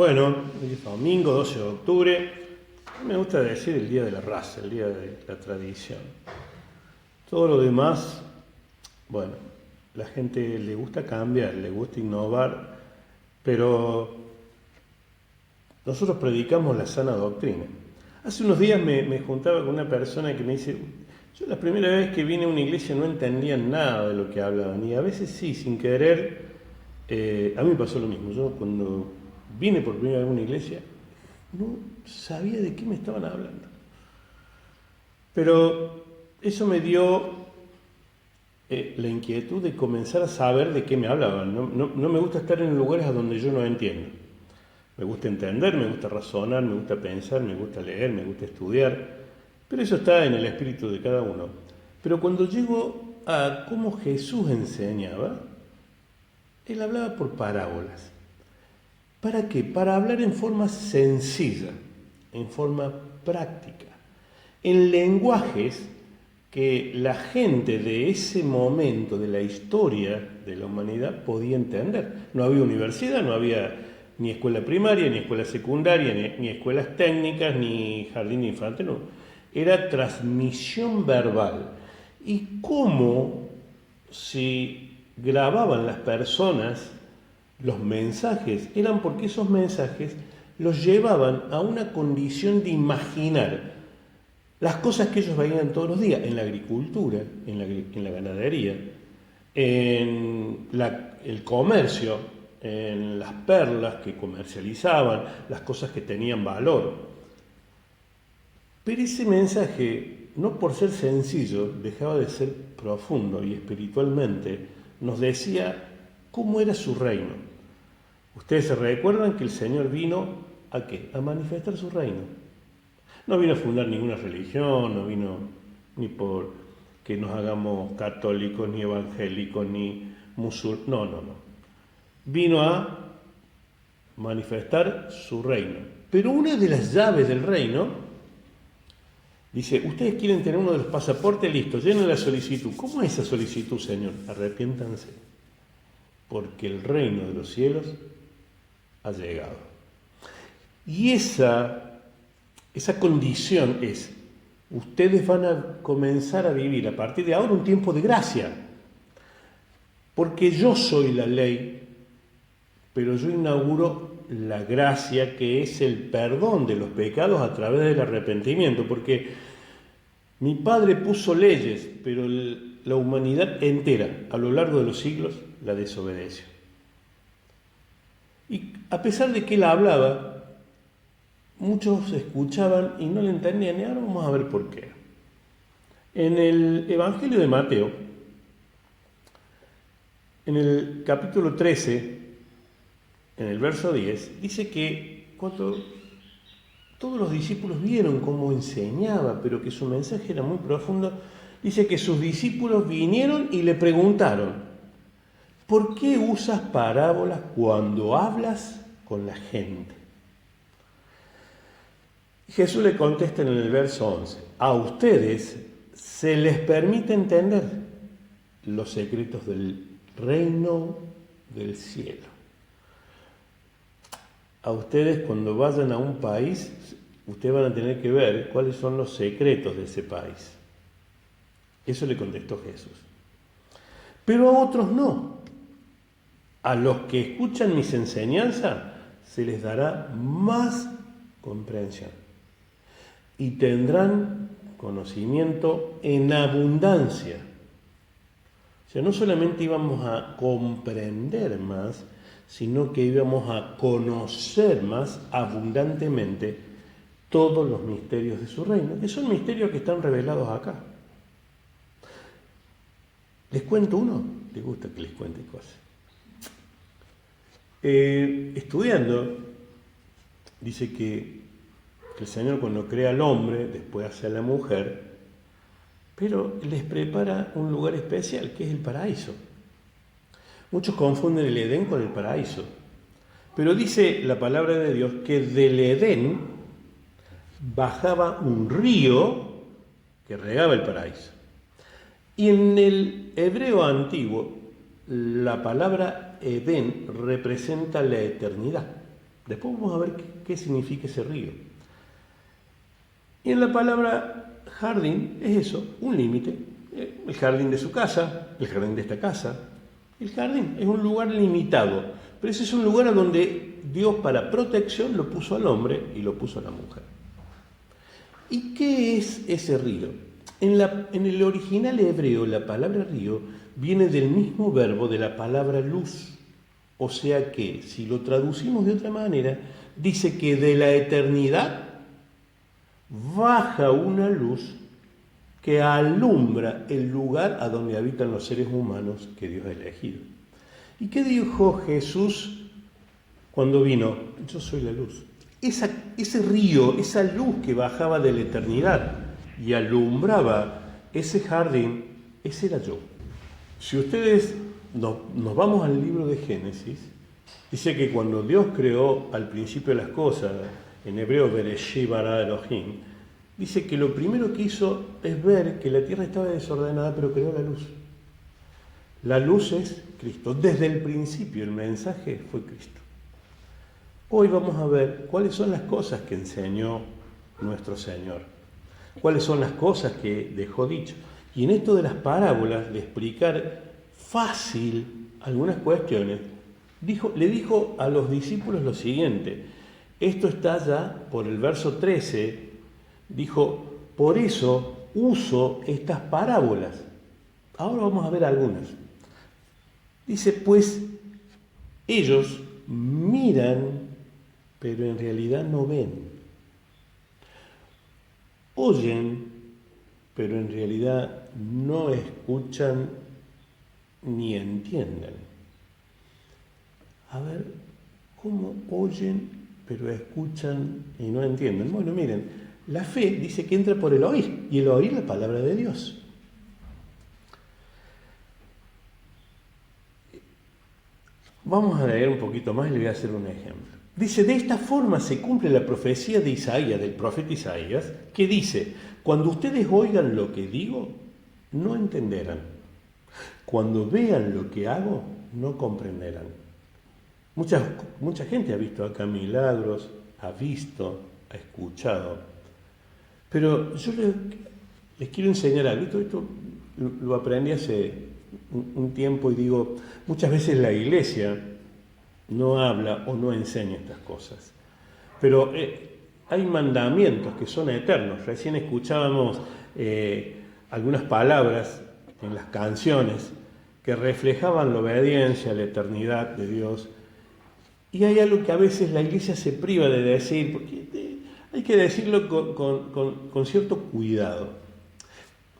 Bueno, hoy es domingo 12 de octubre. Me gusta decir el día de la raza, el día de la tradición. Todo lo demás, bueno, la gente le gusta cambiar, le gusta innovar, pero nosotros predicamos la sana doctrina. Hace unos días me juntaba con una persona que me dice, yo la primera vez que vine a una iglesia no entendía nada de lo que hablaban, y a veces sí, sin querer, a mí me pasó lo mismo. Yo cuando vine por primera vez a una iglesia, no sabía de qué me estaban hablando. Pero eso me dio la inquietud de comenzar a saber de qué me hablaban. No me gusta estar en lugares a donde yo no entiendo. Me gusta entender, me gusta razonar, me gusta pensar, me gusta leer, me gusta estudiar. Pero eso está en el espíritu de cada uno. Pero cuando llego a cómo Jesús enseñaba, él hablaba por parábolas. ¿Para qué? Para hablar en forma sencilla, en forma práctica, en lenguajes que la gente de ese momento de la historia de la humanidad podía entender. No había universidad, no había ni escuela primaria, ni escuela secundaria, ni escuelas técnicas, ni jardín infante, no. Era transmisión verbal. ¿Y cómo si grababan las personas los mensajes? Eran porque esos mensajes los llevaban a una condición de imaginar las cosas que ellos veían todos los días, en la agricultura, en la ganadería, en el comercio, en las perlas que comercializaban, las cosas que tenían valor. Pero ese mensaje, no por ser sencillo, dejaba de ser profundo, y espiritualmente nos decía cómo era su reino. Ustedes se recuerdan que el Señor vino ¿a qué? A manifestar su reino. No vino a fundar ninguna religión, no vino ni por que nos hagamos católicos, ni evangélicos, ni musulmanes. No. Vino a manifestar su reino. Pero una de las llaves del reino dice, ustedes quieren tener uno de los pasaportes, listo, llenen la solicitud. ¿Cómo es esa solicitud, Señor? Arrepiéntanse, porque el reino de los cielos ha llegado. Y esa condición es, ustedes van a comenzar a vivir a partir de ahora un tiempo de gracia, porque yo soy la ley, pero yo inauguro la gracia, que es el perdón de los pecados a través del arrepentimiento, porque mi Padre puso leyes, pero la humanidad entera a lo largo de los siglos la desobedeció. Y a pesar de que él hablaba, muchos escuchaban y no le entendían, y ahora vamos a ver por qué. En el Evangelio de Mateo, en el capítulo 13, en el verso 10, dice que cuando todos los discípulos vieron cómo enseñaba, pero que su mensaje era muy profundo, dice que sus discípulos vinieron y le preguntaron, ¿por qué usas parábolas cuando hablas con la gente? Jesús le contesta en el verso 11, a ustedes se les permite entender los secretos del reino del cielo. A ustedes cuando vayan a un país, ustedes van a tener que ver cuáles son los secretos de ese país. Eso le contestó Jesús. Pero a otros no. A los que escuchan mis enseñanzas se les dará más comprensión y tendrán conocimiento en abundancia. O sea, no solamente íbamos a comprender más, sino que íbamos a conocer más abundantemente todos los misterios de su reino, que son misterios que están revelados acá. ¿Les cuento uno? ¿Les gusta que les cuente cosas? Estudiando, dice que el Señor cuando crea al hombre, después hace a la mujer, pero les prepara un lugar especial, que es el paraíso. Muchos confunden el Edén con el paraíso, pero dice la palabra de Dios que del Edén bajaba un río que regaba el paraíso. Y en el hebreo antiguo, la palabra Edén representa la eternidad. Después vamos a ver qué significa ese río. Y en la palabra jardín es eso, un límite. El jardín de su casa, el jardín de esta casa. El jardín es un lugar limitado, pero ese es un lugar a donde Dios para protección lo puso al hombre y lo puso a la mujer. ¿Y qué es ese río? En el original hebreo la palabra río viene del mismo verbo de la palabra luz. O sea que, si lo traducimos de otra manera, dice que de la eternidad baja una luz que alumbra el lugar a donde habitan los seres humanos que Dios ha elegido. ¿Y qué dijo Jesús cuando vino? Yo soy la luz. Ese río, esa luz que bajaba de la eternidad y alumbraba ese jardín, ese era yo. Si ustedes nos vamos al libro de Génesis, dice que cuando Dios creó al principio las cosas, en hebreo Bereshit bara Elohim, dice que lo primero que hizo es ver que la tierra estaba desordenada, pero creó la luz. La luz es Cristo. Desde el principio el mensaje fue Cristo. Hoy vamos a ver cuáles son las cosas que enseñó nuestro Señor, cuáles son las cosas que dejó dicho. Y en esto de las parábolas, de explicar fácil algunas cuestiones, le dijo a los discípulos lo siguiente. Esto está ya por el verso 13, dijo, por eso uso estas parábolas. Ahora vamos a ver algunas. Dice, pues ellos miran, pero en realidad no ven. Oyen, pero en realidad no escuchan ni entienden. A ver, ¿cómo oyen, pero escuchan y no entienden? Bueno, miren, la fe dice que entra por el oír, y el oír la palabra de Dios. Vamos a leer un poquito más y le voy a hacer un ejemplo. Dice, de esta forma se cumple la profecía de Isaías, del profeta Isaías, que dice, cuando ustedes oigan lo que digo, no entenderán. Cuando vean lo que hago, no comprenderán. Mucha gente ha visto acá milagros, ha visto, ha escuchado. Pero yo les quiero enseñar algo. Esto lo aprendí hace un tiempo y digo, muchas veces la iglesia no habla o no enseña estas cosas. Pero hay mandamientos que son eternos. Recién escuchábamos algunas palabras en las canciones que reflejaban la obediencia, la eternidad de Dios. Y hay algo que a veces la iglesia se priva de decir, porque hay que decirlo con cierto cuidado.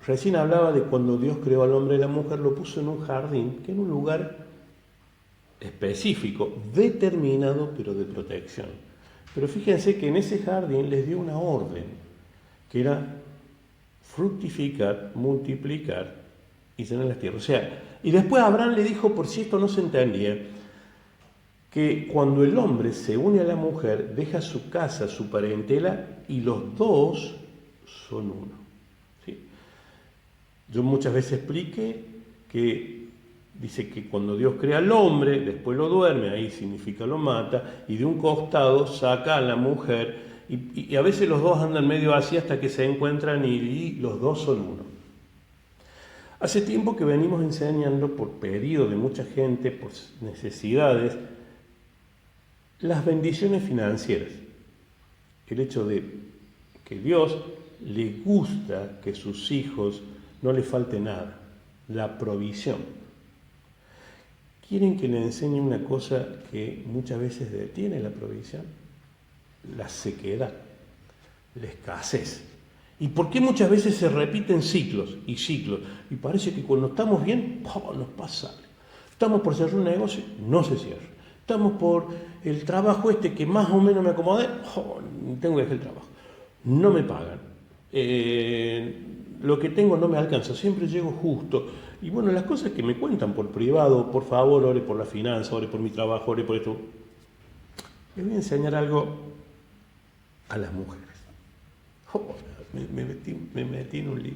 Recién hablaba de cuando Dios creó al hombre y la mujer, lo puso en un jardín, que era un lugar específico, determinado, pero de protección. Pero fíjense que en ese jardín les dio una orden, que era fructificar, multiplicar y llenar las tierras. O sea, y después Abraham le dijo, por si esto no se entendía, que cuando el hombre se une a la mujer, deja su casa, su parentela, y los dos son uno. ¿Sí? Yo muchas veces expliqué que dice que cuando Dios crea al hombre, después lo duerme, ahí significa lo mata, y de un costado saca a la mujer, y a veces los dos andan medio así hasta que se encuentran y los dos son uno. Hace tiempo que venimos enseñando, por pedido de mucha gente, por necesidades, las bendiciones financieras. El hecho de que Dios le gusta que sus hijos no le falte nada, la provisión. ¿Quieren que le enseñe una cosa que muchas veces detiene la provisión? La sequedad, la escasez. ¿Y por qué muchas veces se repiten ciclos y ciclos? Y parece que cuando estamos bien, nos pasa algo. Estamos por cerrar un negocio, no se cierra. Estamos por el trabajo que más o menos me acomodé, tengo que dejar el trabajo. No me pagan. Lo que tengo no me alcanza, siempre llego justo. Y bueno, las cosas que me cuentan por privado, por favor, ore por la finanza, ore por mi trabajo, ore por esto. Les voy a enseñar algo a las mujeres. Me metí en un lío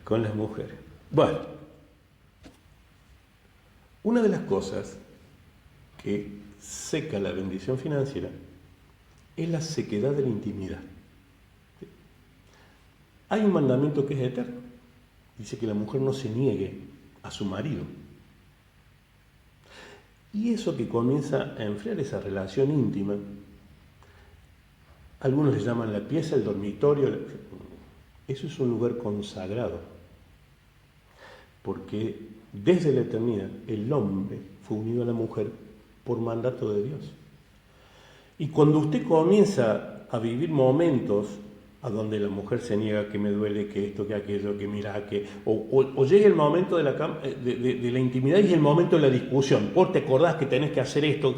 con las mujeres. Bueno, una de las cosas que seca la bendición financiera es la sequedad de la intimidad. Hay un mandamiento que es eterno. Dice que la mujer no se niegue a su marido. Y eso que comienza a enfriar esa relación íntima, algunos le llaman la pieza, el dormitorio, eso es un lugar consagrado. Porque desde la eternidad el hombre fue unido a la mujer por mandato de Dios. Y cuando usted comienza a vivir momentos a donde la mujer se niega, que me duele, que esto, que aquello, que mira, que... O llega el momento de la intimidad y es el momento de la discusión. Vos te acordás que tenés que hacer esto.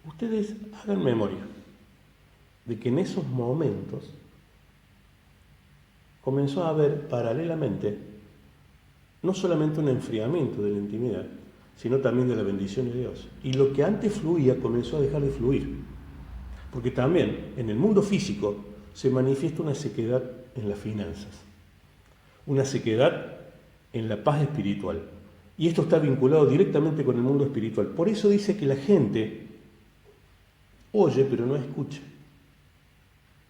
Ustedes hagan memoria de que en esos momentos comenzó a haber paralelamente no solamente un enfriamiento de la intimidad, sino también de la bendición de Dios. Y lo que antes fluía comenzó a dejar de fluir. Porque también en el mundo físico se manifiesta una sequedad en las finanzas, una sequedad en la paz espiritual. Y esto está vinculado directamente con el mundo espiritual. Por eso dice que la gente oye pero no escucha.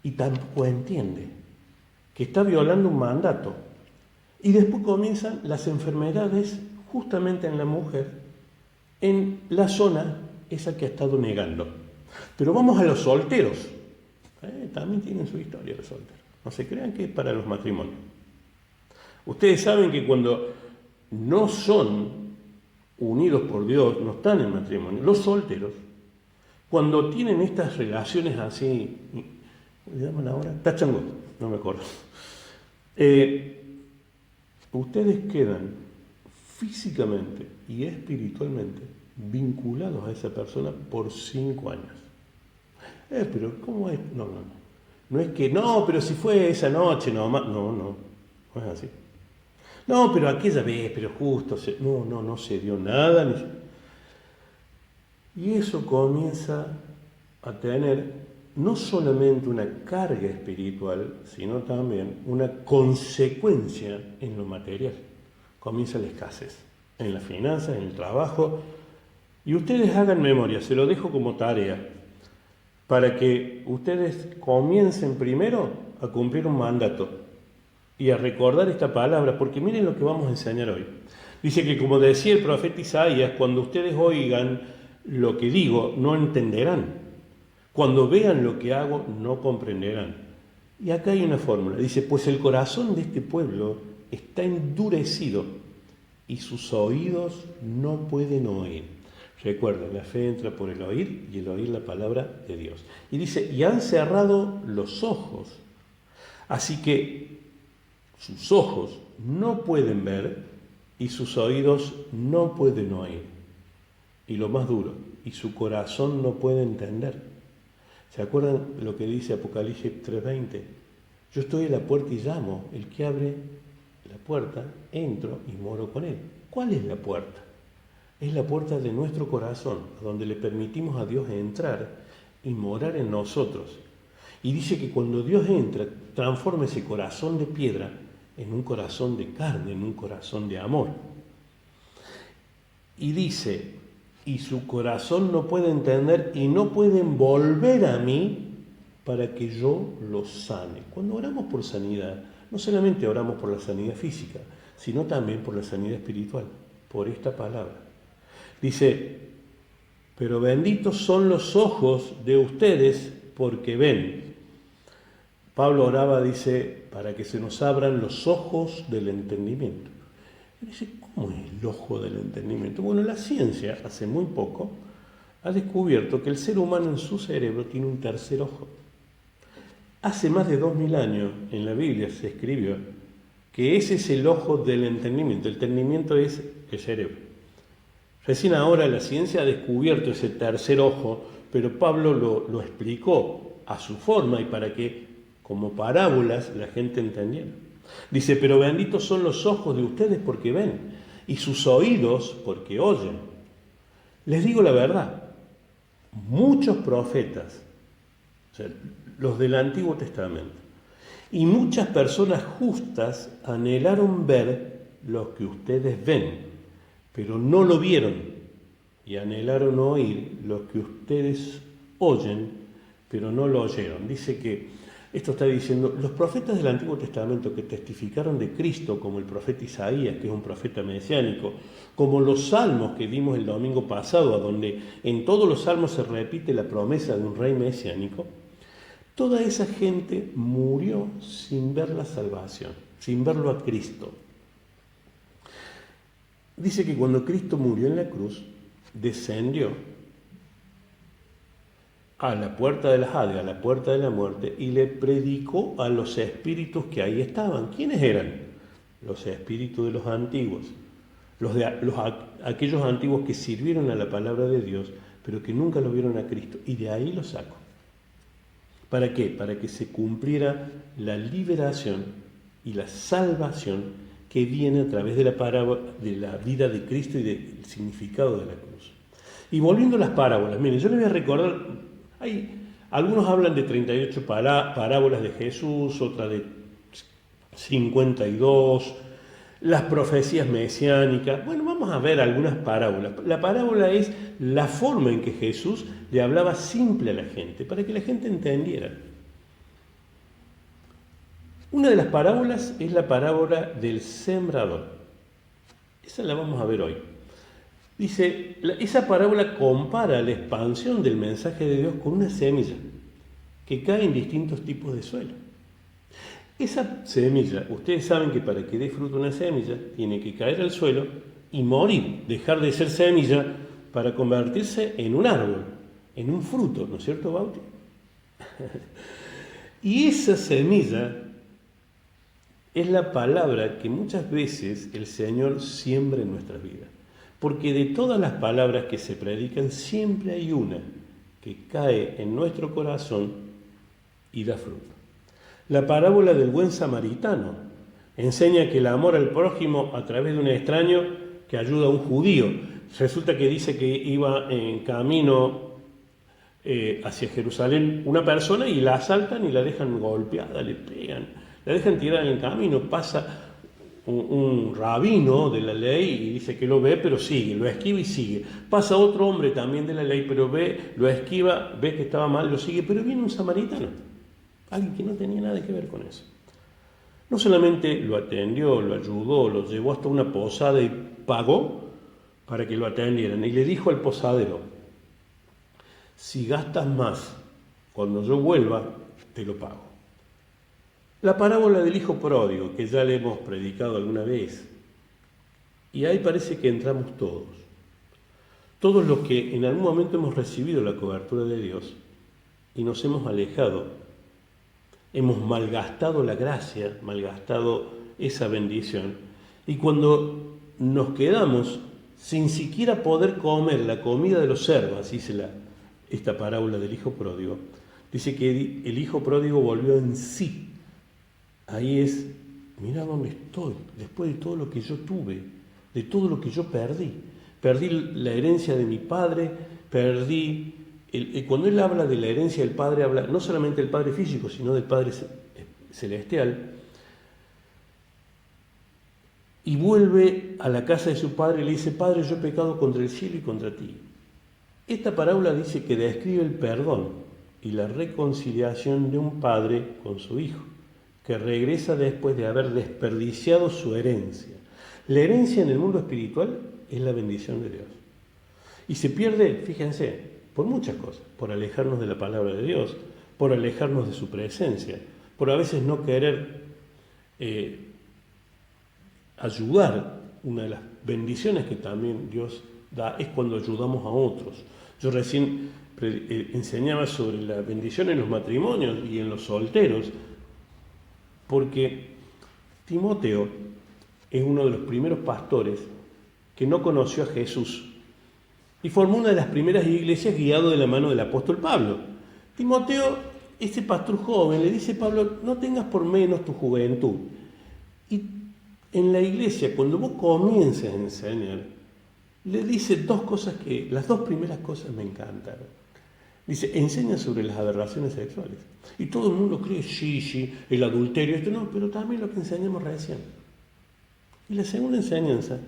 Y tampoco entiende que está violando un mandato. Y después comienzan las enfermedades justamente en la mujer, en la zona esa que ha estado negando. Pero vamos a los solteros. También tienen su historia los solteros. No se crean que es para los matrimonios. Ustedes saben que cuando no son unidos por Dios, no están en matrimonio, los solteros, cuando tienen estas relaciones así, ¿cómo le llaman ahora? Tachango, no me acuerdo. Ustedes quedan físicamente y espiritualmente vinculados a esa persona por 5 años. Pero ¿cómo es? No. No es que, no, pero si fue esa noche nomás. No es así. No, pero aquella vez, pero justo, no se dio nada. Y eso comienza a tener no solamente una carga espiritual, sino también una consecuencia en lo material. Comienza la escasez, en las finanzas, en el trabajo. Y ustedes hagan memoria, se lo dejo como tarea, para que ustedes comiencen primero a cumplir un mandato y a recordar esta palabra, porque miren lo que vamos a enseñar hoy. Dice que, como decía el profeta Isaías, cuando ustedes oigan lo que digo, no entenderán. Cuando vean lo que hago, no comprenderán. Y acá hay una fórmula. Dice, pues el corazón de este pueblo está endurecido y sus oídos no pueden oír. Recuerden, la fe entra por el oír y el oír la palabra de Dios. Y dice, y han cerrado los ojos. Así que sus ojos no pueden ver y sus oídos no pueden oír. Y lo más duro, y su corazón no puede entender. ¿Se acuerdan lo que dice Apocalipsis 3:20? Yo estoy a la puerta y llamo. El que abre la puerta, entro y moro con él. ¿Cuál es la puerta? Es la puerta de nuestro corazón, donde le permitimos a Dios entrar y morar en nosotros. Y dice que cuando Dios entra, transforma ese corazón de piedra en un corazón de carne, en un corazón de amor. Y dice, y su corazón no puede entender y no pueden volver a mí para que yo los sane. Cuando oramos por sanidad, no solamente oramos por la sanidad física, sino también por la sanidad espiritual, por esta palabra. Dice, pero benditos son los ojos de ustedes porque ven. Pablo oraba, dice, para que se nos abran los ojos del entendimiento. Y dice, ¿cómo es el ojo del entendimiento? Bueno, la ciencia, hace muy poco, ha descubierto que el ser humano en su cerebro tiene un tercer ojo. Hace más de 2000 años en la Biblia se escribió que ese es el ojo del entendimiento. El entendimiento es el cerebro. Recién ahora la ciencia ha descubierto ese tercer ojo, pero Pablo lo explicó a su forma y para que, como parábolas, la gente entendiera. Dice, pero benditos son los ojos de ustedes porque ven, y sus oídos porque oyen. Les digo la verdad, muchos profetas, o sea, los del Antiguo Testamento, y muchas personas justas anhelaron ver lo que ustedes ven, pero no lo vieron. y anhelaron oír lo que ustedes oyen, pero no lo oyeron. Dice que esto está diciendo, los profetas del Antiguo Testamento que testificaron de Cristo, como el profeta Isaías, que es un profeta mesiánico, como los salmos que vimos el domingo pasado, a donde en todos los salmos se repite la promesa de un rey mesiánico, toda esa gente murió sin ver la salvación, sin verlo a Cristo. Dice que cuando Cristo murió en la cruz, descendió a la puerta del Hades, a la puerta de la muerte, y le predicó a los espíritus que ahí estaban. ¿Quiénes eran? Los espíritus de los antiguos, aquellos antiguos que sirvieron a la palabra de Dios, pero que nunca lo vieron a Cristo. Y de ahí lo sacó. ¿Para qué? Para que se cumpliera la liberación y la salvación que viene a través de la parábola, de la vida de Cristo y del significado de la cruz. Y volviendo a las parábolas, miren, yo les voy a recordar, algunos hablan de 38 parábolas de Jesús, otras de 52, las profecías mesiánicas. Bueno, vamos a ver algunas parábolas. La parábola es la forma en que Jesús le hablaba simple a la gente, para que la gente entendiera. Una de las parábolas es la parábola del sembrador. Esa la vamos a ver hoy. Dice, esa parábola compara la expansión del mensaje de Dios con una semilla que cae en distintos tipos de suelo. Esa semilla, ustedes saben que para que dé fruto una semilla, tiene que caer al suelo y morir, dejar de ser semilla para convertirse en un árbol, en un fruto, ¿no es cierto, Bauti? Y esa semilla es la palabra que muchas veces el Señor siembra en nuestras vidas. Porque de todas las palabras que se predican, siempre hay una que cae en nuestro corazón y da fruto. La parábola del buen samaritano enseña que el amor al prójimo a través de un extraño que ayuda a un judío. Resulta que dice que iba en camino hacia Jerusalén una persona y la asaltan y la dejan golpeada, le pegan, la dejan tirada en el camino. Pasa un rabino de la ley y dice que lo ve, pero sigue, lo esquiva y sigue. Pasa otro hombre también de la ley, pero ve, lo esquiva, ve que estaba mal, lo sigue, pero viene un samaritano, alguien que no tenía nada que ver con eso. No solamente lo atendió, lo ayudó, lo llevó hasta una posada y pagó para que lo atendieran. Y le dijo al posadero, si gastas más, cuando yo vuelva, te lo pago. La parábola del hijo pródigo, que ya le hemos predicado alguna vez, y ahí parece que entramos todos los que en algún momento hemos recibido la cobertura de Dios y nos hemos alejado, hemos malgastado la gracia, malgastado esa bendición, y cuando nos quedamos sin siquiera poder comer la comida de los cerdos, así dice esta parábola del hijo pródigo, dice que el hijo pródigo volvió en sí. Ahí es, mira dónde estoy, después de todo lo que yo tuve, de todo lo que yo perdí. Perdí la herencia de mi padre, perdí... Cuando él habla de la herencia del padre, habla no solamente del padre físico, sino del padre celestial. Y vuelve a la casa de su padre y le dice, Padre, yo he pecado contra el cielo y contra ti. Esta parábola dice que describe el perdón y la reconciliación de un padre con su hijo, que regresa después de haber desperdiciado su herencia. La herencia en el mundo espiritual es la bendición de Dios. Y se pierde, fíjense, por muchas cosas, por alejarnos de la palabra de Dios, por alejarnos de su presencia, por a veces no querer ayudar. Una de las bendiciones que también Dios da es cuando ayudamos a otros. Yo recién enseñaba sobre la bendición en los matrimonios y en los solteros, porque Timoteo es uno de los primeros pastores que no conoció a Jesús y formó una de las primeras iglesias guiado de la mano del apóstol Pablo. Timoteo, ese pastor joven, le dice a Pablo, no tengas por menos tu juventud. Y en la iglesia, cuando vos comiences a enseñar, le dice dos cosas que, las dos primeras cosas me encantaron. Dice, enseña sobre las aberraciones sexuales. Y todo el mundo cree, sí, el adulterio, esto no, pero también lo que enseñamos recién. Y la segunda enseñanza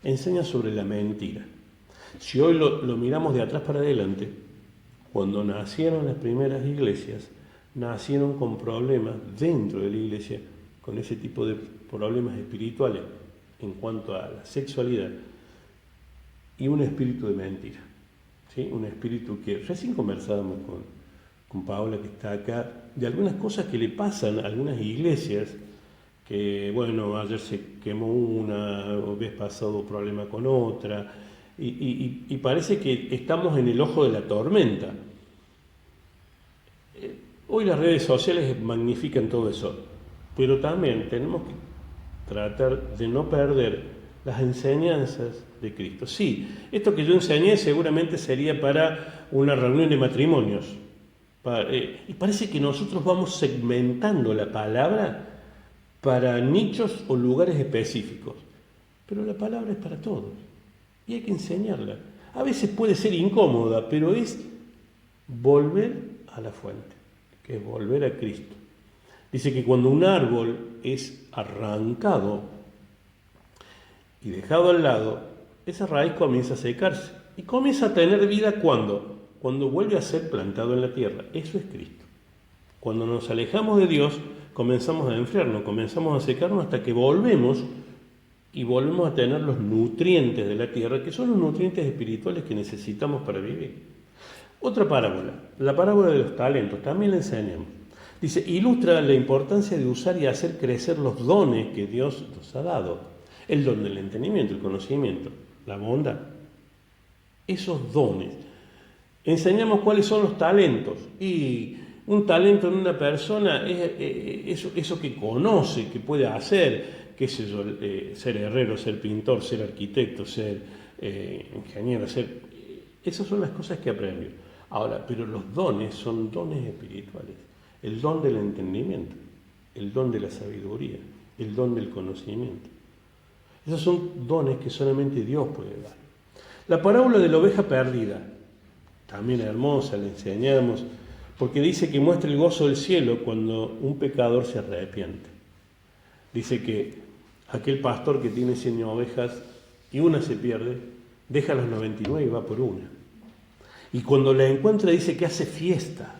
enseña sobre la mentira. Si hoy lo miramos de atrás para adelante, cuando nacieron las primeras iglesias, nacieron con problemas dentro de la iglesia, con ese tipo de problemas espirituales en cuanto a la sexualidad y un espíritu de mentira, ¿sí? Un espíritu que recién conversábamos con Paola, que está acá, de algunas cosas que le pasan a algunas iglesias, que bueno, ayer se quemó una, o vez pasado problema con otra, y parece que estamos en el ojo de la tormenta. Hoy las redes sociales magnifican todo eso, pero también tenemos que tratar de no perder las enseñanzas de Cristo. Sí, esto que yo enseñé seguramente sería para una reunión de matrimonios, y parece que nosotros vamos segmentando la palabra para nichos o lugares específicos, pero la palabra es para todos y hay que enseñarla. A veces puede ser incómoda, pero es volver a la fuente, que es volver a Cristo. Dice que cuando un árbol es arrancado y dejado al lado, esa raíz comienza a secarse y comienza a tener vida cuando vuelve a ser plantado en la tierra. Eso es Cristo. Cuando nos alejamos de Dios, comenzamos a enfriarnos, comenzamos a secarnos hasta que volvemos y volvemos a tener los nutrientes de la tierra, que son los nutrientes espirituales que necesitamos para vivir. Otra parábola, la parábola de los talentos, también la enseñamos. Dice, ilustra la importancia de usar y hacer crecer los dones que Dios nos ha dado. El don del entendimiento, el conocimiento, la bondad. Esos dones. Enseñamos cuáles son los talentos. Y un talento en una persona es eso que conoce, que puede hacer, qué sé yo, ser herrero, ser pintor, ser arquitecto, ser ingeniero, esas son las cosas que aprendió. Ahora, pero los dones son dones espirituales. El don del entendimiento, el don de la sabiduría, el don del conocimiento. Esos son dones que solamente Dios puede dar. La parábola de la oveja perdida, también hermosa, la enseñamos, porque dice que muestra el gozo del cielo cuando un pecador se arrepiente. Dice que aquel pastor que tiene 100 ovejas y una se pierde, deja las 99 y va por una. Y cuando la encuentra dice que hace fiesta.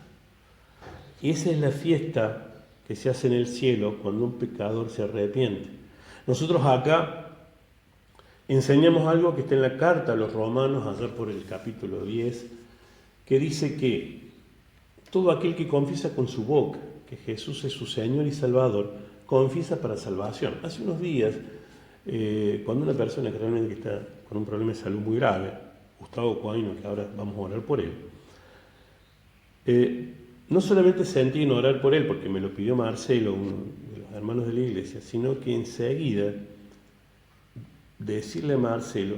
Y esa es la fiesta que se hace en el cielo cuando un pecador se arrepiente. Nosotros acá enseñamos algo que está en la carta a los romanos, allá por el capítulo 10, que dice que todo aquel que confiesa con su boca que Jesús es su Señor y Salvador, confiesa para salvación. Hace unos días, cuando una persona que realmente está con un problema de salud muy grave, Gustavo Coaino, que ahora vamos a orar por él, no solamente sentí en orar por él, porque me lo pidió Marcelo, uno de los hermanos de la iglesia, sino que enseguida decirle a Marcelo,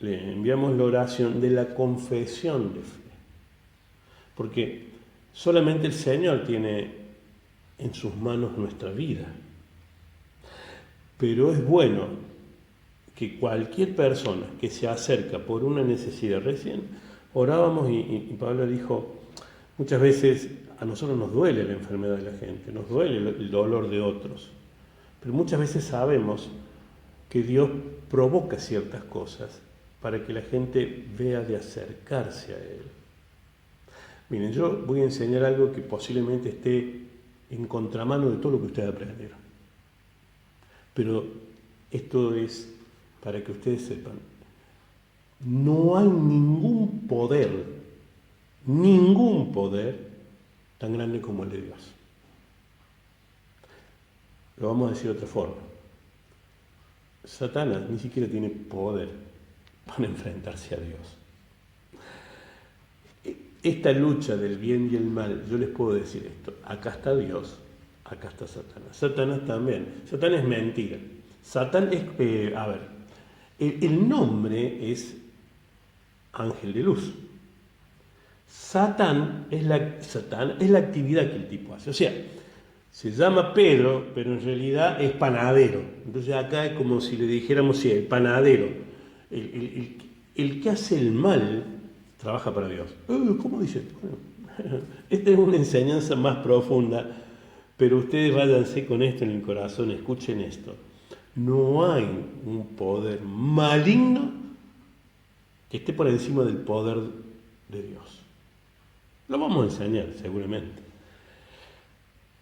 le enviamos la oración de la confesión de fe. Porque solamente el Señor tiene en sus manos nuestra vida. Pero es bueno que cualquier persona que se acerca por una necesidad, recién orábamos y Pablo dijo, muchas veces a nosotros nos duele la enfermedad de la gente, nos duele el dolor de otros, pero muchas veces sabemos que Dios provoca ciertas cosas para que la gente vea de acercarse a Él. Miren, yo voy a enseñar algo que posiblemente esté en contramano de todo lo que ustedes aprendieron. Pero esto es para que ustedes sepan, no hay ningún poder tan grande como el de Dios. Lo vamos a decir de otra forma. Satanás ni siquiera tiene poder para enfrentarse a Dios. Esta lucha del bien y el mal, yo les puedo decir esto, acá está Dios, acá está Satanás. Satanás también. Satán es mentira. Satán es, el nombre es ángel de luz. Satán es la actividad que el tipo hace. O sea, se llama Pedro, pero en realidad es panadero. Entonces acá es como si le dijéramos, sí, el panadero. El que hace el mal trabaja para Dios. ¿Cómo dice? Bueno, esta es una enseñanza más profunda, pero ustedes váyanse con esto en el corazón, escuchen esto. No hay un poder maligno que esté por encima del poder de Dios. Lo vamos a enseñar seguramente.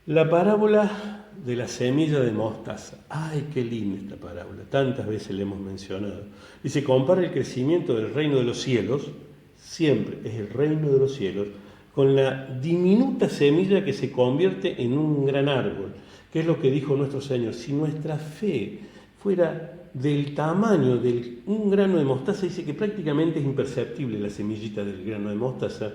La parábola de la semilla de mostaza. ¡Ay, qué linda esta parábola! Tantas veces la hemos mencionado. Y se compara el crecimiento del reino de los cielos, siempre es el reino de los cielos, con la diminuta semilla que se convierte en un gran árbol, que es lo que dijo nuestro Señor. Si nuestra fe fuera del tamaño de un grano de mostaza, dice que prácticamente es imperceptible la semillita del grano de mostaza,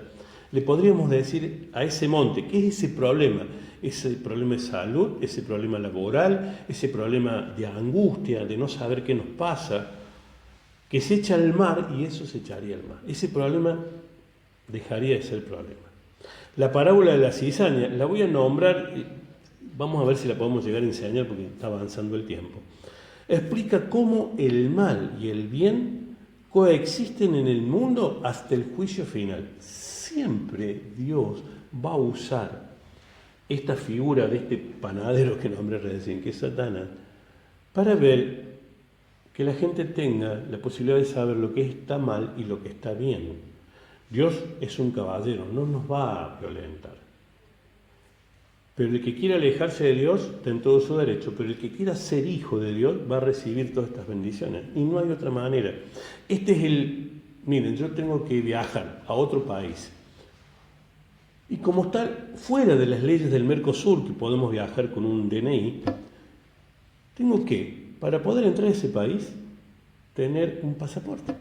le podríamos decir a ese monte, ¿qué es ese problema? Ese problema de salud, ese problema laboral, ese problema de angustia, de no saber qué nos pasa, que se echa al mar y eso se echaría al mar. Ese problema dejaría de ser problema. La parábola de la cizaña, la voy a nombrar, vamos a ver si la podemos llegar a enseñar porque está avanzando el tiempo. Explica cómo el mal y el bien coexisten en el mundo hasta el juicio final. Siempre Dios va a usar esta figura de este panadero que nombré recién, que es Satanás, para ver que la gente tenga la posibilidad de saber lo que está mal y lo que está bien. Dios es un caballero, no nos va a violentar. Pero el que quiera alejarse de Dios está en todo su derecho, pero el que quiera ser hijo de Dios va a recibir todas estas bendiciones. Y no hay otra manera. Miren, yo tengo que viajar a otro país. Y como está fuera de las leyes del Mercosur, que podemos viajar con un DNI, tengo que, para poder entrar a ese país, tener un pasaporte.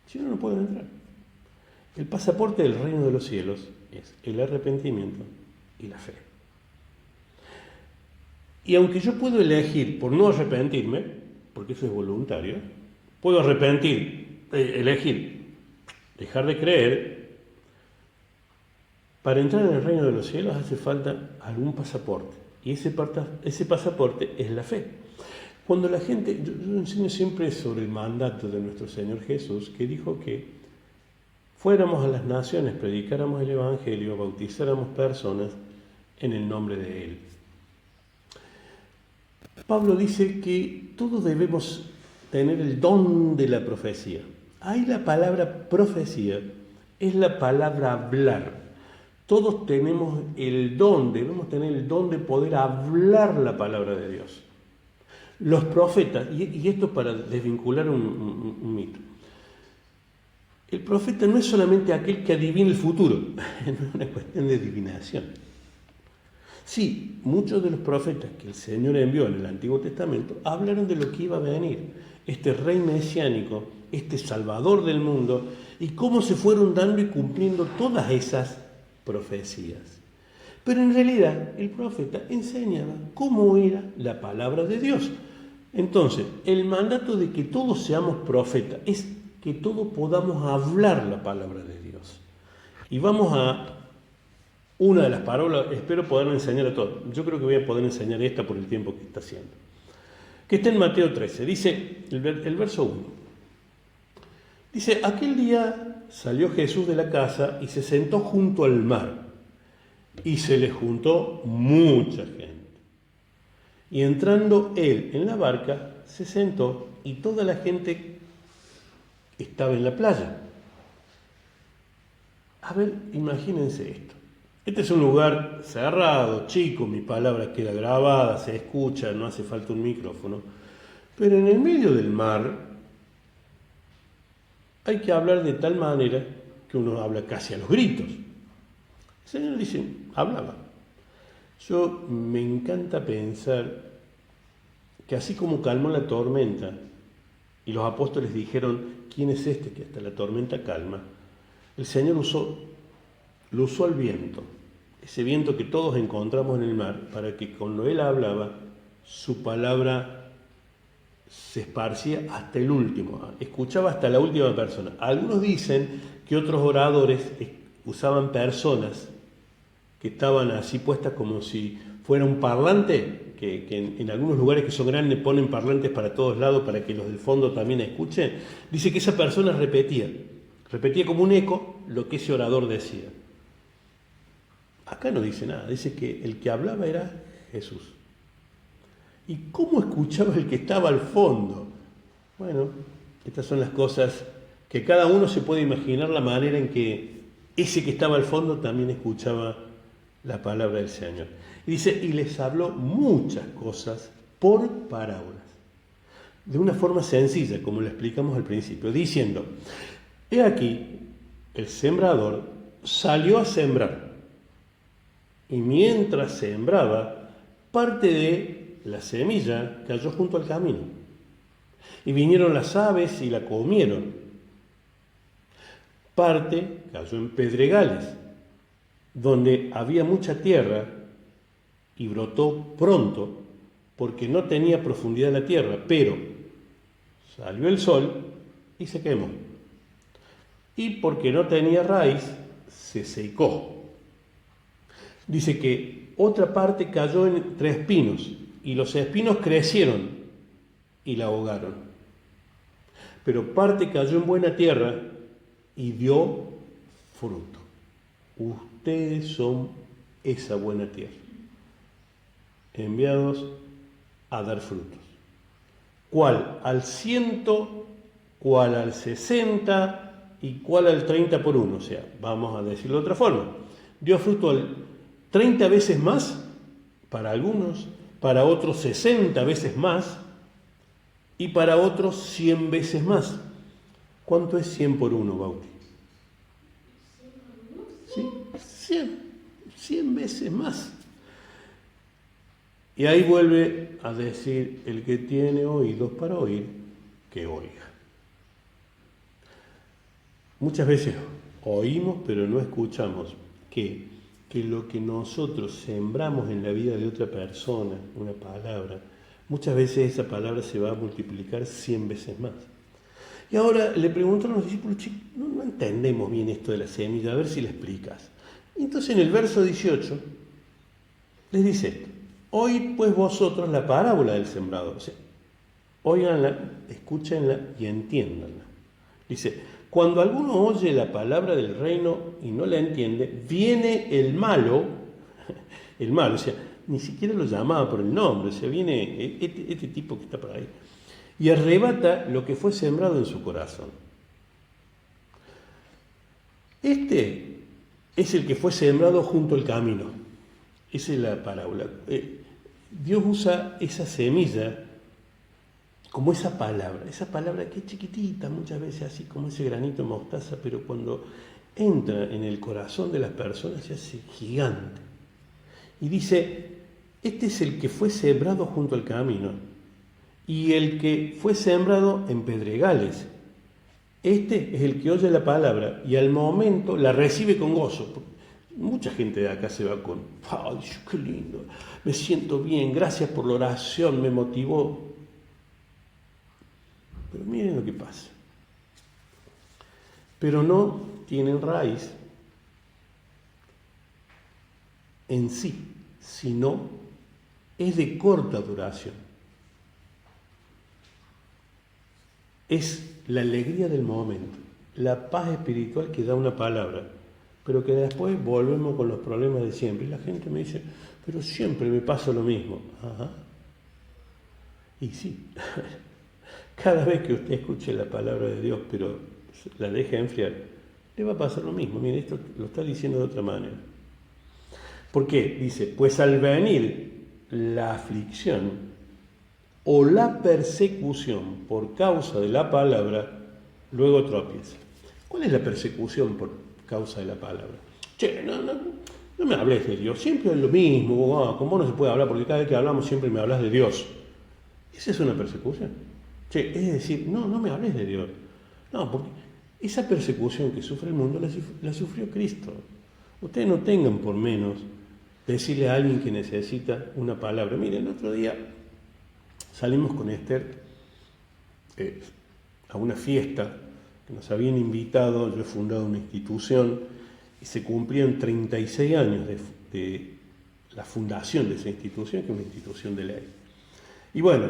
Si no, no puedo entrar. El pasaporte del reino de los cielos es el arrepentimiento y la fe. Y aunque yo puedo elegir por no arrepentirme, porque eso es voluntario, puedo elegir dejar de creer. Para entrar en el reino de los cielos hace falta algún pasaporte, y ese pasaporte es la fe. Cuando la gente, yo enseño siempre sobre el mandato de nuestro Señor Jesús, que dijo que fuéramos a las naciones, predicáramos el Evangelio, bautizáramos personas en el nombre de Él. Pablo dice que todos debemos tener el don de la profecía. Ahí la palabra profecía es la palabra hablar. Todos tenemos el don, debemos tener el don de poder hablar la palabra de Dios. Los profetas, y esto para desvincular un mito, el profeta no es solamente aquel que adivina el futuro, no es una cuestión de adivinación. Sí, muchos de los profetas que el Señor envió en el Antiguo Testamento hablaron de lo que iba a venir, este rey mesiánico, este salvador del mundo, y cómo se fueron dando y cumpliendo todas esas profecías. Pero en realidad el profeta enseñaba cómo era la palabra de Dios. Entonces, el mandato de que todos seamos profetas es que todos podamos hablar la palabra de Dios. Y vamos a una de las parábolas, espero poderlo enseñar a todos. Yo creo que voy a poder enseñar esta por el tiempo que está haciendo. Que está en Mateo 13, dice el verso 1. Dice, aquel día salió Jesús de la casa y se sentó junto al mar, y se le juntó mucha gente. Y entrando él en la barca, se sentó, y toda la gente estaba en la playa. A ver, imagínense esto. Este es un lugar cerrado, chico, mi palabra queda grabada, se escucha, no hace falta un micrófono. Pero en el medio del mar hay que hablar de tal manera que uno habla casi a los gritos. El Señor dice, hablaba. Yo me encanta pensar que así como calmó la tormenta y los apóstoles dijeron, ¿quién es este que hasta la tormenta calma? El Señor lo usó al viento, ese viento que todos encontramos en el mar, para que cuando Él hablaba, su palabra se esparcía hasta el último, escuchaba hasta la última persona. Algunos dicen que otros oradores usaban personas que estaban así puestas como si fuera un parlante, que en algunos lugares que son grandes ponen parlantes para todos lados para que los del fondo también escuchen. Dice que esa persona repetía como un eco lo que ese orador decía. Acá no dice nada, dice que el que hablaba era Jesús. ¿Y cómo escuchaba el que estaba al fondo? Bueno, estas son las cosas que cada uno se puede imaginar la manera en que ese que estaba al fondo también escuchaba la palabra del Señor. Y dice, y les habló muchas cosas por parábolas, de una forma sencilla, como lo explicamos al principio, diciendo, he aquí, el sembrador salió a sembrar, y mientras sembraba, parte de la semilla cayó junto al camino, y vinieron las aves y la comieron. Parte cayó en pedregales, donde había mucha tierra, y brotó pronto, porque no tenía profundidad la tierra, pero salió el sol y se quemó. Y porque no tenía raíz, se secó. Dice que otra parte cayó entre espinos, y los espinos crecieron y la ahogaron. Pero parte cayó en buena tierra y dio fruto. Ustedes son esa buena tierra, enviados a dar frutos. ¿Cuál al 100, cuál al 60 y cuál al 30 por 1? O sea, vamos a decirlo de otra forma. Dio fruto al 30 veces más para algunos, para otros 60 veces más y para otros 100 veces más. ¿Cuánto es 100 por 1, Bauti? ¿Sí? 100 veces más. Y ahí vuelve a decir, el que tiene oídos para oír, que oiga. Muchas veces oímos, pero no escuchamos que lo que nosotros sembramos en la vida de otra persona, una palabra, muchas veces esa palabra se va a multiplicar 100 veces más. Y ahora le preguntan a los discípulos, no entendemos bien esto de la semilla, a ver si le explicas. Y entonces en el verso 18 les dice esto, oíd pues vosotros la parábola del sembrador. O sea, óiganla, escúchenla y entiéndanla. Dice, cuando alguno oye la palabra del reino y no la entiende, viene el malo, o sea, ni siquiera lo llamaba por el nombre, o sea, viene este tipo que está por ahí, y arrebata lo que fue sembrado en su corazón. Este es el que fue sembrado junto al camino. Esa es la parábola. Dios usa esa semilla como esa palabra que es chiquitita muchas veces, así como ese granito de mostaza, pero cuando entra en el corazón de las personas se hace gigante. Y dice, este es el que fue sembrado junto al camino y el que fue sembrado en pedregales. Este es el que oye la palabra y al momento la recibe con gozo. Mucha gente de acá se va con, ¡ay, qué lindo! Me siento bien, gracias por la oración, me motivó. Pero miren lo que pasa. Pero no tienen raíz en sí, sino es de corta duración. Es la alegría del momento, la paz espiritual que da una palabra, pero que después volvemos con los problemas de siempre. Y la gente me dice, pero siempre me pasa lo mismo. Ajá. Y sí, cada vez que usted escuche la palabra de Dios, pero la deja enfriar, le va a pasar lo mismo. Mire, esto lo está diciendo de otra manera. ¿Por qué? Dice, pues al venir la aflicción o la persecución por causa de la palabra, luego tropieza. ¿Cuál es la persecución por causa de la palabra? Che, no me hables de Dios, siempre es lo mismo, con vos no se puede hablar, porque cada vez que hablamos siempre me hablas de Dios. ¿Esa es una persecución? Che, es decir, no me hables de Dios. No, porque esa persecución que sufre el mundo la sufrió Cristo. Ustedes no tengan por menos decirle a alguien que necesita una palabra. Miren, el otro día salimos con Esther a una fiesta que nos habían invitado. Yo he fundado una institución y se cumplían 36 años de la fundación de esa institución, que es una institución de ley. Y bueno,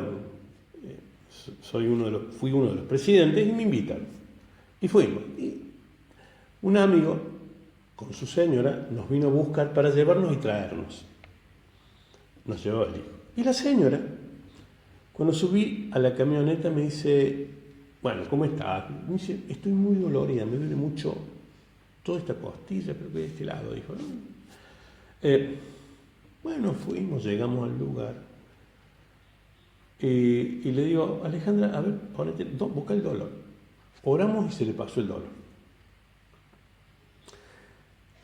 fui uno de los presidentes y me invitaron. Y fuimos. Y un amigo con su señora nos vino a buscar para llevarnos y traernos. Nos llevaba el hijo. Y la señora, cuando subí a la camioneta, me dice, bueno, ¿cómo estás? Me dice, estoy muy dolorida, me duele mucho toda esta costilla, creo que de este lado, dijo, ¿no? Bueno, fuimos, llegamos al lugar. Y le digo, Alejandra, a ver, busca el dolor. Oramos y se le pasó el dolor.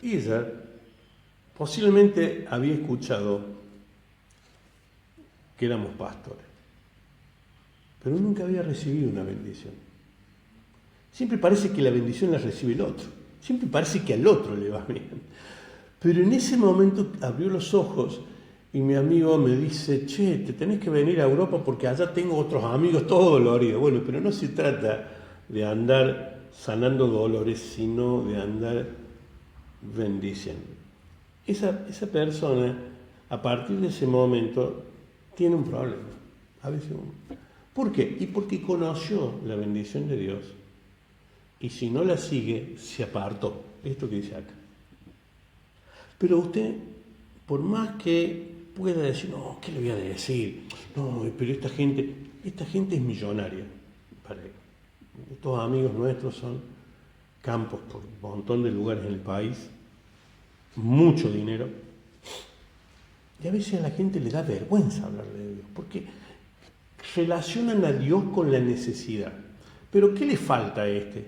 Y ella posiblemente había escuchado que éramos pastores, pero nunca había recibido una bendición. Siempre parece que la bendición la recibe el otro. Siempre parece que al otro le va bien. Pero en ese momento abrió los ojos y mi amigo me dice, che, te tenés que venir a Europa porque allá tengo otros amigos todos doloridos. Bueno, pero no se trata de andar sanando dolores, sino de andar bendiciendo. Esa persona, a partir de ese momento, tiene un problema. A veces ¿por qué? Y porque conoció la bendición de Dios y si no la sigue, se apartó. Esto que dice acá. Pero usted, por más que pueda decir, no, ¿qué le voy a decir? No, pero esta gente es millonaria. Estos amigos nuestros son campos por un montón de lugares en el país, mucho dinero. Y a veces a la gente le da vergüenza hablar de Dios, porque relacionan a Dios con la necesidad. Pero ¿qué le falta a este?